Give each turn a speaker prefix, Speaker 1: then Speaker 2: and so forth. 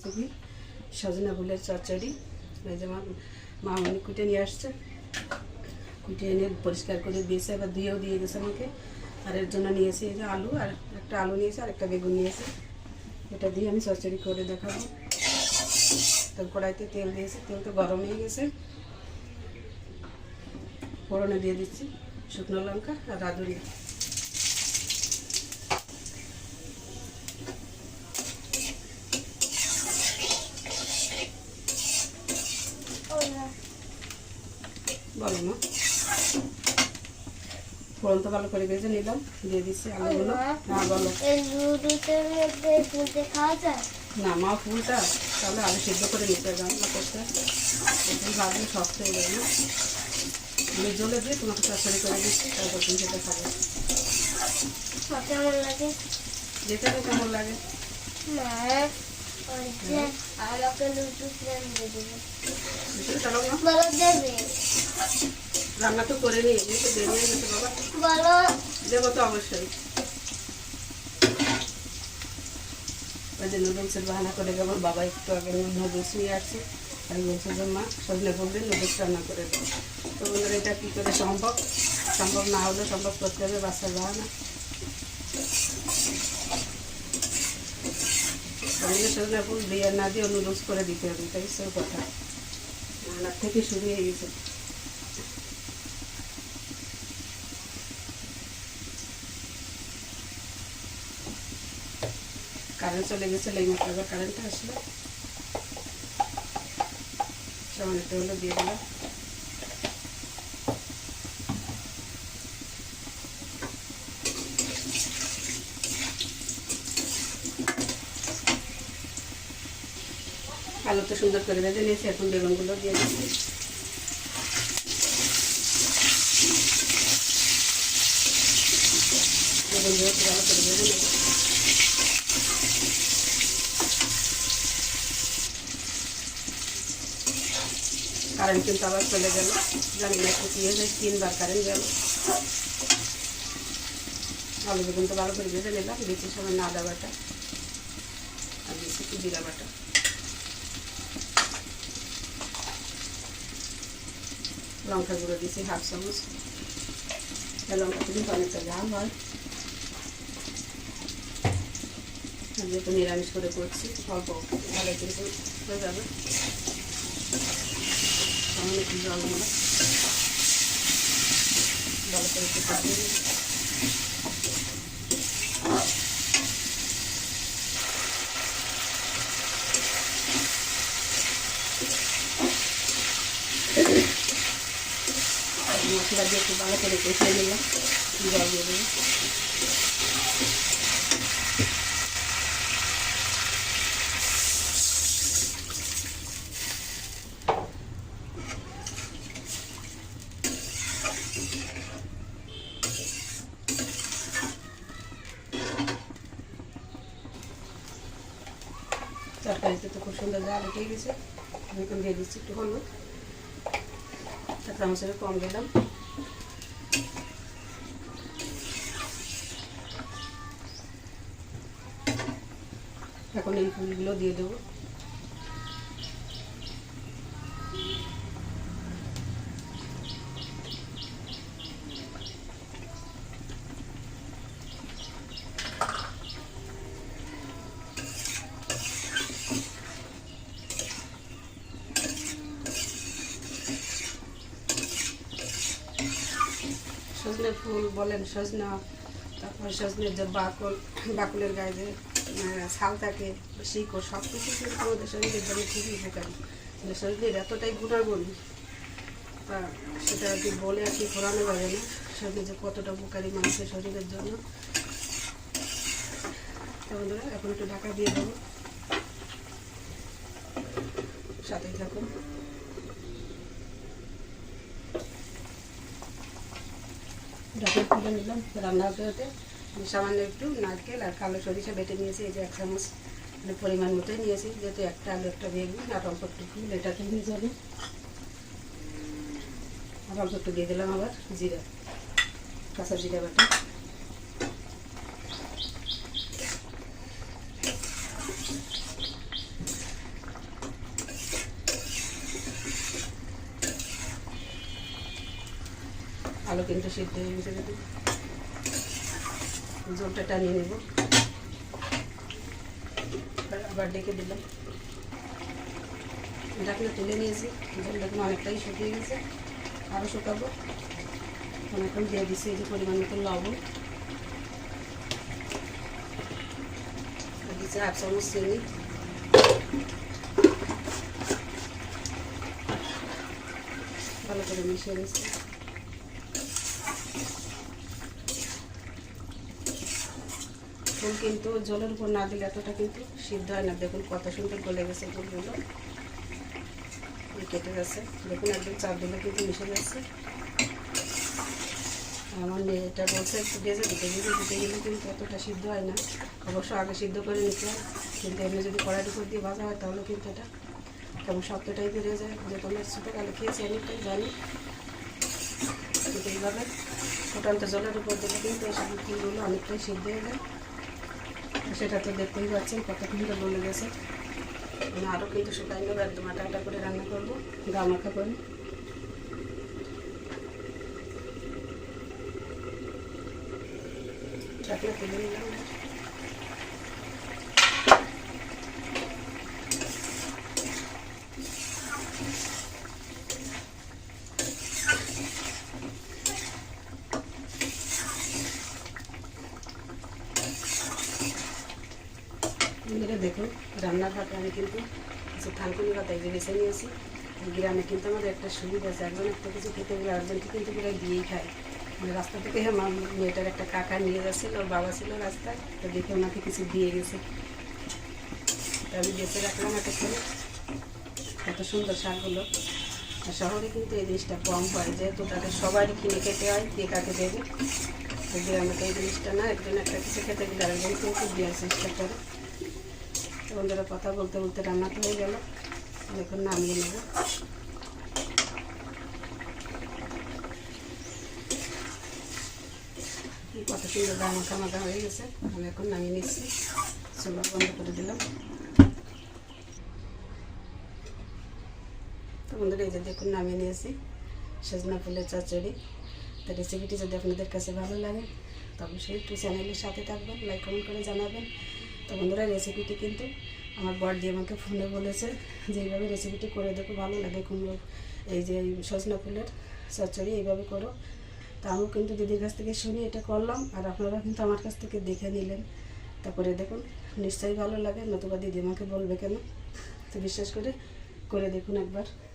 Speaker 1: Recipe সজনা ফুলের চচ্চড়ি। এই যে মামনি কুটে নিয়ে আসছে, কুটে এনে পরিষ্কার করে দিয়েছে, আবার ধুয়েও দিয়ে গেছে আমাকে। আর এর জন্য নিয়েছি এই যে আলু, আর একটা আলু নিয়েছি আর একটা বেগুন নিয়েছি। এটা দিয়ে আমি চচ্চড়ি করে দেখাবো। তো কড়াইতে তেল দিয়েছি, তেল তো গরম হয়ে গেছে। ফোড়নে দিয়ে দিচ্ছি শুকনো লঙ্কা আর রাঁধুনি। বলো না, ফোড়ন তো ভালো করে ভেজে নিলাম, দিয়ে দিচ্ছি আলুগুলো। হ্যাঁ বলো। না মা ফুলটা তাহলে আলু সিদ্ধ করে নিতে রান্না করতে, এখন ভাজলে শক্ত হয়ে যায় না। আমি জলে দিয়ে তোমাকে চচ্চড়ি করে দিচ্ছি, তারপর তুমি সেটা খাবে। যেটা কেমন লাগে রান্না তো করে নিই, তো দেরি হয়ে গেছে বাবা। দেবো তো অবশ্যই। ওই যে নুডলসের বাহানা করে গেল বাবা, একটু আগে নুডলস নিয়ে আসছে, আর বলছে যে মা সজনে বললে নুডলস রান্না করে দেবো। তো বললেন এটা কী করে সম্ভব, সম্ভব না হলে সম্ভব করতে হবে, বাচ্চার বাহানা। তাহলে সজনে ফুল দিয়ে না দিয়ে নুডলস করে দিতে হবে, তাই সব কথা। রান্নার থেকে শুরু হয়ে গেছে। কারেন্ট চলে গেছে, এইমাত্র আবার কারেন্টটা আসলো। সামান্য একটু হলো দিয়ে দিলাম। আলু তো সুন্দর করে ভেজে নিয়েছি, এখন বেগুনগুলো দিয়ে দিচ্ছি। বেগুনগুলো ভালো করে ভেজে নেব। কারেন্ট কিন্তু আবার চলে গেল, জানি না একটু দিয়ে যায়, 3বার কারেন্ট গেল। আলু বেগুন তো ভালো করে ভেজে নিলাম, দিচ্ছি সামান্য আদা বাটা আর দিচ্ছি একটু জিরা বাটা। লঙ্কা গুঁড়ো দিচ্ছি 1/2 চামচ। লঙ্কা কিন্তু অনেকটা ঝাল হয়, যেহেতু নিরামিষ করে করছি অল্প ভালো কিন্তু হয়ে যাবে। সামান্য একটু জল দিলাম, ভালো করে একটু কাটিয়ে দিই। মশলা দিয়ে একটু ভালো করে কষিয়ে নিলাম, জল দিয়ে দিলাম। তরকারিতে তো খুব সুন্দর জাল উঠে গেছে। আমি এখন দিয়ে দিচ্ছি একটু হলুদ, 1 চামচের কম দিলাম। এখন এই ফুলগুলো দিয়ে দেবো। সজনে ফুল বলেন, সজনা, তারপর সজনের যে বাকুলের গায়ে যে ছাল থাকে, শিকড়, সব কিছু কিন্তু আমাদের শরীরের জন্য খুবই উপকারী। শরীরের এতটাই গুণাগুণ, তা সেটা আর কি বলে আর কি ঘোরানো যাবে না। সজনে যে কতটা উপকারী মানুষের শরীরের জন্য। বন্ধুরা এখন একটু ঢাকা দিয়ে দেবো, সাথেই থাকুন। ঢাকা তুলে নিলাম, রান্না হতে হতে সামান্য একটু নারকেল আর কালো সরিষা বেটে নিয়েছি, এই যে 1 চামচ পরিমাণ মতোই নিয়েছি, যেহেতু একটা আলু একটা বেগুন আর অল্প একটু ফুল, এটাতে নিয়ে যাবে। আর অল্প একটু দিয়ে দিলাম আবার জিরা, কাঁচা জিরা বাটা। ভালো কিন্তু সিদ্ধ হয়ে গেছে। যদি জলটা টানিয়ে নেব, আবার ডেকে দিলাম, ঢাকনা তুলে নিয়েছি। জল দেখুন অনেকটাই শুকিয়ে গেছে, আরও শুকাবো। এখন দিয়ে দিচ্ছি এই যে পরিমাণ মতো লবণ, দিচ্ছি 1/2 চামচ চিনি, ভালো করে মিশিয়ে নিচ্ছি। ফুল কিন্তু জলের উপর না দিলে এতটা কিন্তু সিদ্ধ হয় না। দেখুন কত সুন্দর গলে গেছে ফুলগুলো, কেটে গেছে। দেখুন একদম চাপ দিলে কিন্তু মিশে যাচ্ছে। আমার মেয়েটা বলছে একটু ভেজে দিতে গেলে কিন্তু এতটা সিদ্ধ হয় না। অবশ্য আগে সিদ্ধ করে নিতে হয়, কিন্তু এমনি যদি কড়াইয়ের উপর দিয়ে ভাজা হয় তাহলে কিন্তু এটা কেমন শক্ত টাইপের হয়ে যায়। যে তোমরা ছোটোকালে খেয়েছি অনেকটাই জানি। কিন্তু এইভাবে ফুটন্ত জলের উপর দিলে কিন্তু এই সব ফুলগুলো অনেকটাই সিদ্ধ হয়ে যায়। সেটা তো দেখতেই পাচ্ছেন কত সুন্দর বলে গেছে। আমি আরও কিন্তু শুকাই নেবো, একদম আটা আটা করে রান্না করবো, গা মাখা করে। ঢাকনা তুলে নিলাম। দেখুন রান্নার ভাতে আমি কিন্তু কিছু থানকুনি পাতা এই যে বেছে নিয়েছি। গ্রামে কিন্তু আমাদের একটা সুবিধা আছে, একজন একটা কিছু খেতে গেলে আর্জেন্টে কিন্তু প্রায় দিয়েই খায়। মানে রাস্তা থেকে আমার মেয়েটার একটা কাকা নিয়ে যাচ্ছিল, ওর বাবা ছিল রাস্তায়, তো দেখে ওনাকে কিছু দিয়ে গেছে, তো আমি বেছে রাখলাম এতক্ষণে। এত সুন্দর শাকগুলো। আর শহরে কিন্তু এই জিনিসটা কম হয়, যেহেতু তাদের সবারই কিনে খেতে হয়, কে কাকে দেবে। তো গ্রামে তো এই জিনিসটা না, একজন একটা কিছু খেতে গেলে আরেকজন কিন্তু দেওয়ার চেষ্টা করে। বন্ধুরা কথা বলতে বলতে রান্না তো হয়ে গেল, এখন নামিয়ে নেব। কত সুন্দর মাখা মাখা হয়ে গেছে, আমি এখন নামিয়ে নিচ্ছি। চুলা বন্ধ করে দিলাম। তো বন্ধুরা এই যে দেখুন নামিয়ে নিয়েছি সজনা ফুলের চচ্চড়ি। তো রেসিপিটি যদি আপনাদের কাছে ভালো লাগে তো অবশ্যই একটু চ্যানেলের সাথে থাকবেন, লাইক কমেন্ট করে জানাবেন। তো বন্ধুরা রেসিপিটি কিন্তু আমার বর দিয়ে আমাকে ফোনে বলেছে যে এইভাবে রেসিপিটি করে দেখো, ভালো লাগে কুমড়ো এই যে সজনা ফুলের চচ্চড়ি এইভাবে করো। তা আমিও কিন্তু দিদির কাছ থেকে শুনি এটা করলাম, আর আপনারা কিন্তু আমার কাছ থেকে দেখে নিলেন। তারপরে দেখুন নিশ্চয়ই ভালো লাগে, নতুবা দিদি আমাকে বলবে কেন। তো বিশ্বাস করে দেখুন একবার।